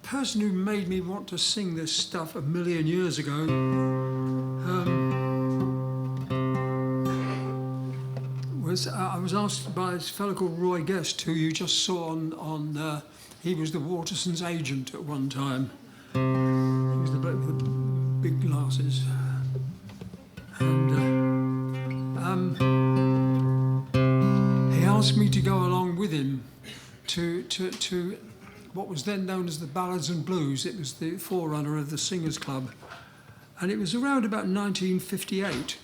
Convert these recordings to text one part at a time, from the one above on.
person who made me want to sing this stuff a million years ago I was asked by a fellow called Roy Guest, who you just saw on he was the Waterson's agent at one time. He was the bloke with the big glasses. And he asked me to go along with him to what was then known as the Ballads and Blues. It was the forerunner of the Singers Club. And it was around about 1958.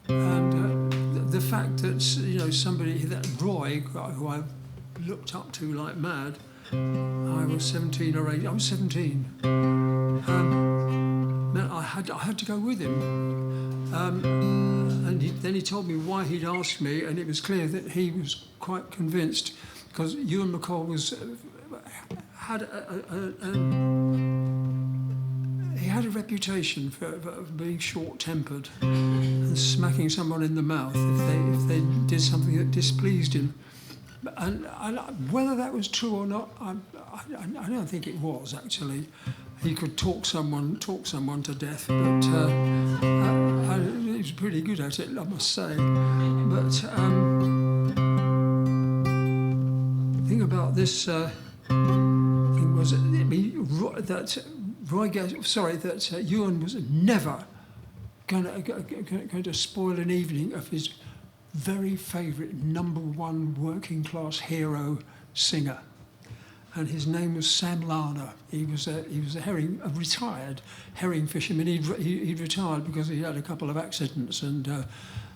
And the fact that, somebody, that Roy, who I looked up to like mad, I was 17 or 18, I was 17, meant I had to go with him. And then he told me why he'd asked me, and it was clear that he was quite convinced, because Ewan MacColl had he had a reputation for being short-tempered and smacking someone in the mouth if they did something that displeased him. And whether that was true or not, I don't think it was, actually. He could talk someone to death, but he was pretty good at it, I must say. But the thing about this thing was that Ewan was never going to spoil an evening of his very favourite #1 working class hero singer, and his name was Sam Larner. He was a retired herring fisherman. He'd retired because he had a couple of accidents, and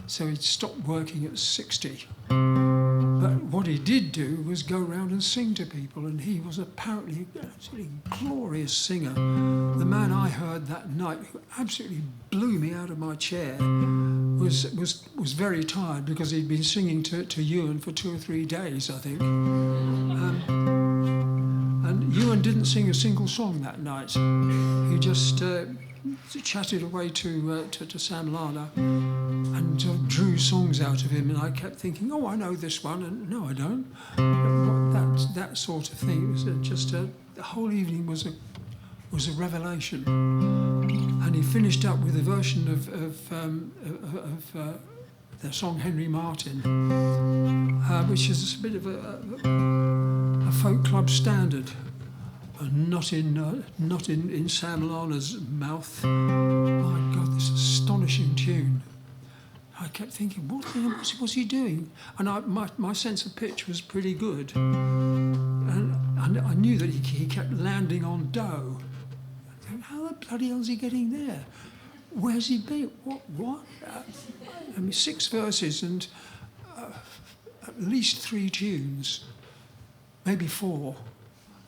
so he'd stopped working at 60. But what he did do was go around and sing to people, and he was apparently an absolutely glorious singer. The man I heard that night, who absolutely blew me out of my chair, was very tired because he'd been singing to Ewan for 2 or 3 days, I think. And Ewan didn't sing a single song that night. He just chatted away to Sam Larner and drew songs out of him, and I kept thinking, oh, I know this one, and no, I don't. That sort of thing. It was just the whole evening was a revelation. And he finished up with a version of the song Henry Martin, which is a bit of a folk club standard. Not in Sam Larner's mouth. My God, this astonishing tune. I kept thinking, what's he doing? And my sense of pitch was pretty good. And I knew that he kept landing on do. How the bloody hell's he getting there? Where's he been? What? 6 verses and at least 3 tunes, maybe 4.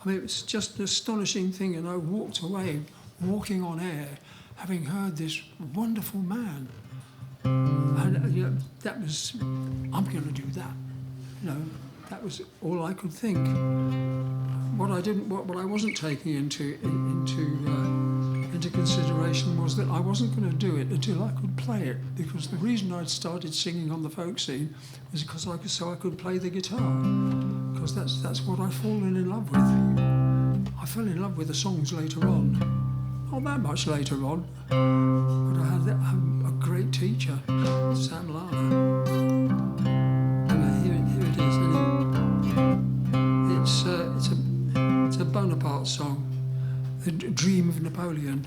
I mean, it was just an astonishing thing, and I walked away, walking on air, having heard this wonderful man. And that was, I'm going to do that. That was all I could think. What I wasn't taking into consideration was that I wasn't going to do it until I could play it, because the reason I'd started singing on the folk scene was because I could play the guitar, because that's what I'd fallen in love with. I fell in love with the songs later on, not that much later on, but I had a great teacher, Sam Larner. Here it is. It's a Bonaparte song, The Dream of Napoleon.